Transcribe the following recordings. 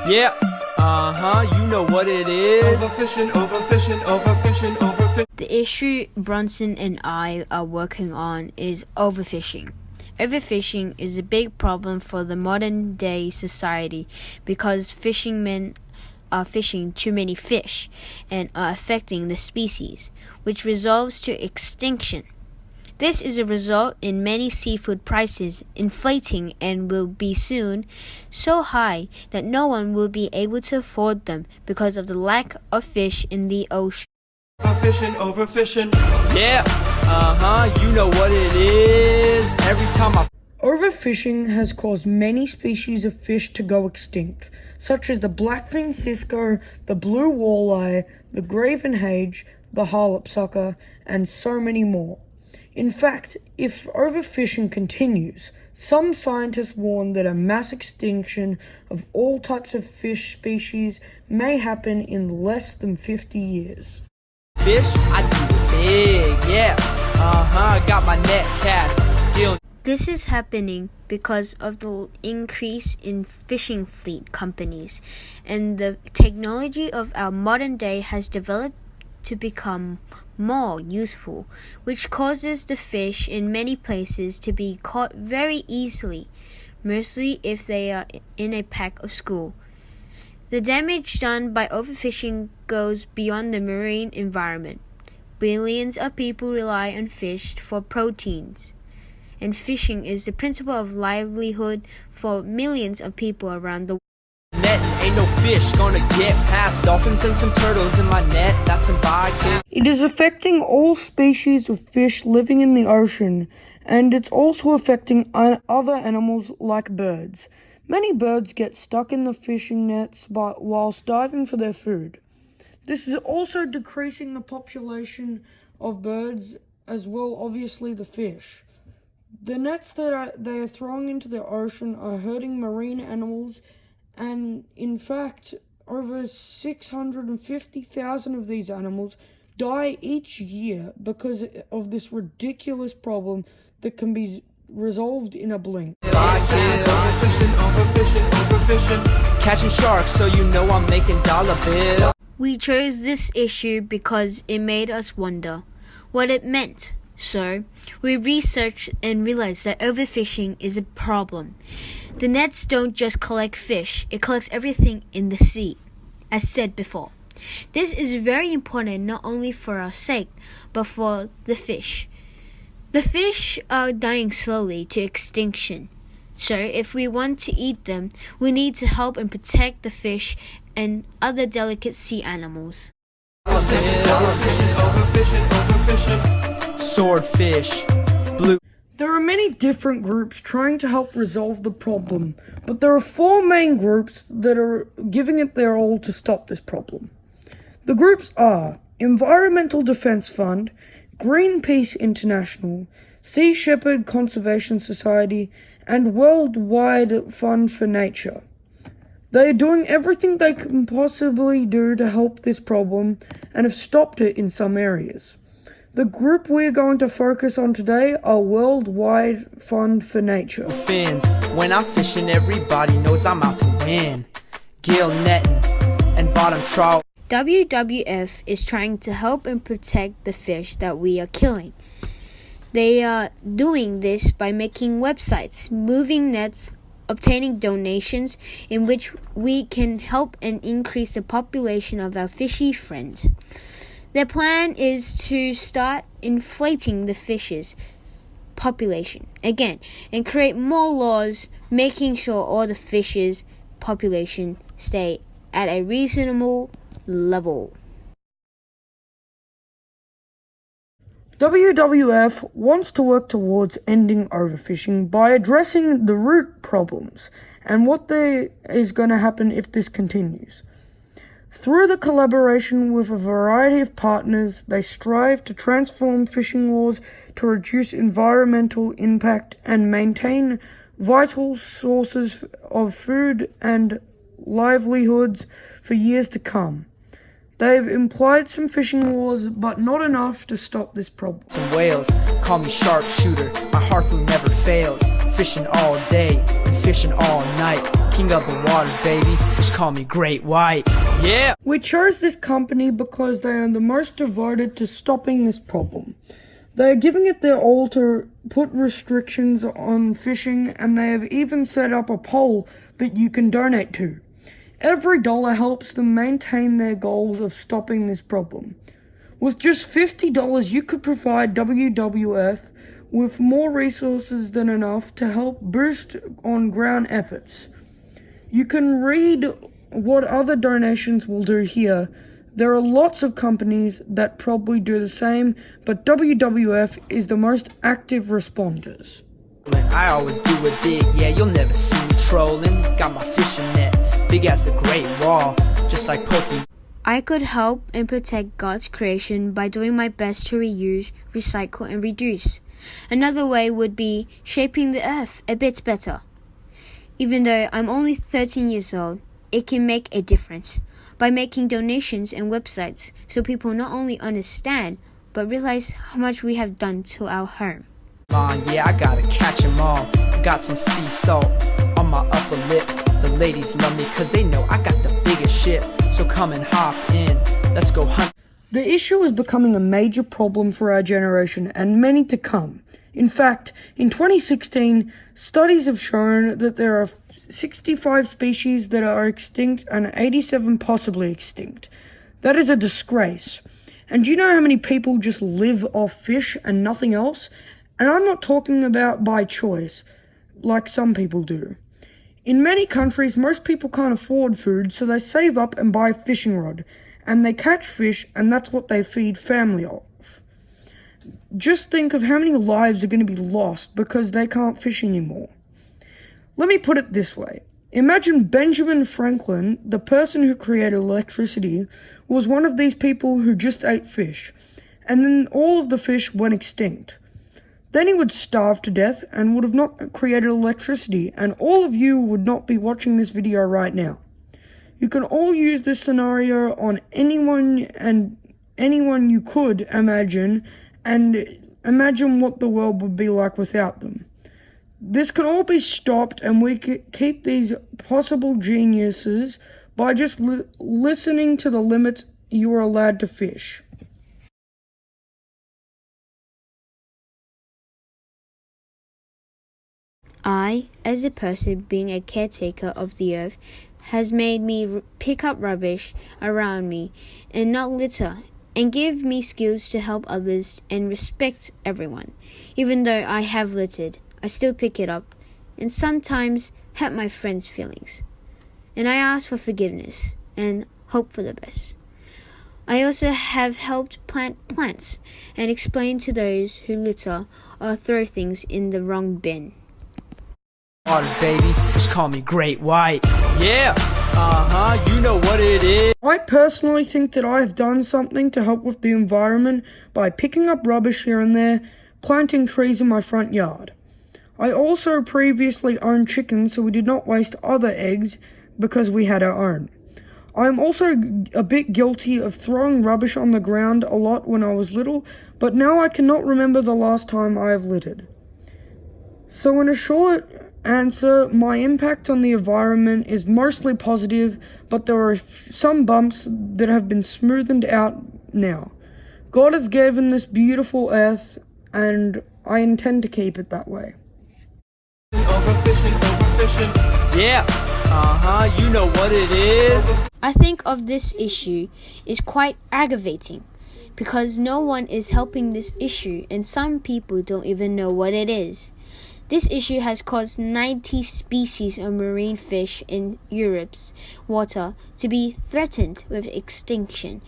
Yeah, you know what it is. Overfishing, overfishing, overfishing, overfishing. The issue Bronson and I are working on is overfishing. Overfishing is a big problem for the modern day society because fishermen are fishing too many fish and are affecting the species, which results to extinction. This is a result in many seafood prices inflating and will be soon so high that no one will be able to afford them because of the lack of fish in the ocean. Overfishing, overfishing. Yeah, you know what it is. Every time I Overfishing has caused many species of fish to go extinct, such as the blackfin cisco, the blue walleye, the gravenhage, the harlopsucker, and so many more. In fact, if overfishing continues, some scientists warn that a mass extinction of all types of fish species may happen in less than 50 years. fish, I do it big. Yeah, got my net cast. Deal. This is happening because of the increase in fishing fleet companies, and the technology of our modern day has developed to become more useful, which causes the fish in many places to be caught very easily, mostly if they are in a pack of school. The damage done by overfishing goes beyond the marine environment. Billions of people rely on fish for proteins, and fishing is the principle of livelihood for millions of people around the world. Net, ain't no fish gonna get past dolphins and some turtles in my net. That's some vodka. It is affecting all species of fish living in the ocean, and it's also affecting other animals like birds. Many birds get stuck in the fishing nets whilst diving for their food. This is also decreasing the population of birds as well, obviously the fish. The nets that they are throwing into the ocean are hurting marine animals, and in fact, over 650,000 of these animals die each year because of this ridiculous problem that can be resolved in a blink. Overfishing, overfishing, overfishing. Catching sharks, so you know I'm making dollar bills. We chose this issue because it made us wonder what it meant. So, we researched and realized that overfishing is a problem. The nets don't just collect fish, it collects everything in the sea, as said before. This is very important not only for our sake, but for the fish. The fish are dying slowly to extinction. So, if we want to eat them, we need to help and protect the fish and other delicate sea animals. Overfishing, overfishing, overfishing. Swordfish, blue. There are many different groups trying to help resolve the problem, but there are four main groups that are giving it their all to stop this problem. The groups are Environmental Defense Fund, Greenpeace International, Sea Shepherd Conservation Society, and Worldwide Fund for Nature. They are doing everything they can possibly do to help this problem and have stopped it in some areas. The group we are going to focus on today are Worldwide Fund for Nature. Fins, when I'm fishing, everybody knows I'm out to win. Gill netting and bottom trout. WWF is trying to help and protect the fish that we are killing. They are doing this by making websites, moving nets, obtaining donations in which we can help and increase the population of our fishy friends. Their plan is to start inflating the fish's population again and create more laws making sure all the fish's population stay at a reasonable level. WWF wants to work towards ending overfishing by addressing the root problems and what is going to happen if this continues. Through the collaboration with a variety of partners, they strive to transform fishing laws to reduce environmental impact and maintain vital sources of food and livelihoods for years to come. They've implied some fishing laws, but not enough to stop this problem. Some whales call me sharpshooter. My harpoon never fails. Fishing all day and fishing all night. King of the waters, baby, just call me Great White. Yeah! We chose this company because they are the most devoted to stopping this problem. They are giving it their all to put restrictions on fishing, and they have even set up a poll that you can donate to. Every dollar helps them maintain their goals of stopping this problem. With just $50, you could provide WWF with more resources than enough to help boost on-ground efforts. You can read what other donations will do here. There are lots of companies that probably do the same, but WWF is the most active responders. I always do it big, yeah, you'll never see me trolling. Got my fishing net, big as the Great Wall, just like Pokemon. I could help and protect God's creation by doing my best to reuse, recycle, and reduce. Another way would be shaping the earth a bit better. Even though I'm only 13 years old, it can make a difference by making donations and websites so people not only understand but realize how much we have done to our home. Yeah, I gotta catch 'em all. Got some sea salt on my upper lip. The ladies love me cause they know I got the biggest ship. So come and hop in, let's go hunt. The issue is becoming a major problem for our generation and many to come. In fact, in 2016, studies have shown that there are 65 species that are extinct and 87 possibly extinct. That is a disgrace. And do you know how many people just live off fish and nothing else? And I'm not talking about by choice, like some people do. In many countries, most people can't afford food, so they save up and buy a fishing rod. And they catch fish, and that's what they feed family off. Just think of how many lives are going to be lost because they can't fish anymore. Let me put it this way. Imagine Benjamin Franklin, the person who created electricity, was one of these people who just ate fish, and then all of the fish went extinct. Then he would starve to death and would have not created electricity, and all of you would not be watching this video right now. You can all use this scenario on anyone you could imagine, and imagine what the world would be like without them. This can all be stopped, and we can keep these possible geniuses by just listening to the limits you are allowed to fish. I, as a person being a caretaker of the earth, has made me pick up rubbish around me and not litter, and give me skills to help others and respect everyone. Even though I have littered, I still pick it up and sometimes hurt my friends' feelings. And I ask for forgiveness and hope for the best. I also have helped plant plants and explain to those who litter or throw things in the wrong bin. Waters, baby, just call me Great White. Yeah, you know what it is. I personally think that I have done something to help with the environment by picking up rubbish here and there, planting trees in my front yard. I also previously owned chickens, so we did not waste other eggs because we had our own. I am also a bit guilty of throwing rubbish on the ground a lot when I was little, but now I cannot remember the last time I have littered. So in a short answer, my impact on the environment is mostly positive, but there are some bumps that have been smoothed out now. God has given this beautiful earth, and I intend to keep it that way. Overfishing. Yeah, you know what it is. I think of this issue is quite aggravating because no one is helping this issue and some people don't even know what it is. This issue has caused 90 species of marine fish in Europe's water to be threatened with extinction,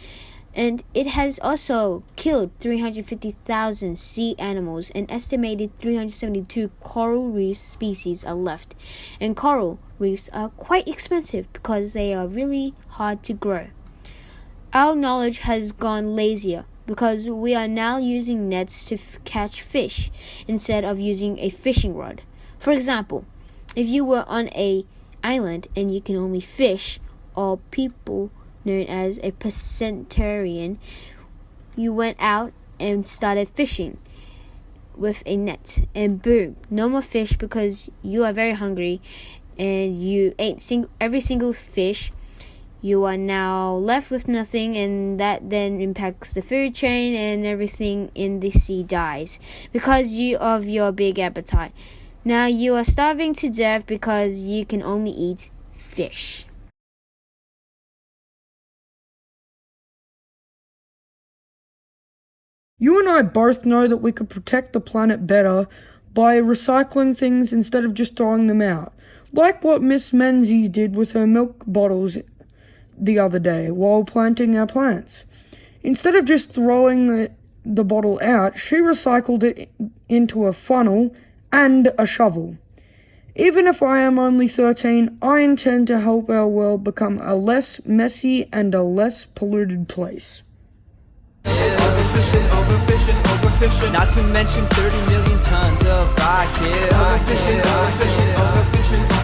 and it has also killed 350,000 sea animals. An estimated 372 coral reef species are left, and coral reefs are quite expensive because they are really hard to grow. Our knowledge has gone lazier because we are now using nets to catch fish instead of using a fishing rod. For example, if you were on an island and you can only fish, or people known as a pescatarian, you went out and started fishing with a net, and boom, no more fish because you are very hungry and you ate every single fish, you are now left with nothing, and that then impacts the food chain, and everything in the sea dies because of your big appetite. Now you are starving to death because you can only eat fish. You and I both know that we could protect the planet better by recycling things instead of just throwing them out. Like what Miss Menzies did with her milk bottles the other day while planting our plants. Instead of just throwing the bottle out, she recycled it into a funnel and a shovel. Even if I am only 13, I intend to help our world become a less messy and a less polluted place. Overfishing, overfishing, overfishing. Not to mention 30 million tons of rocket. Overfishing, overfishing, overfishing.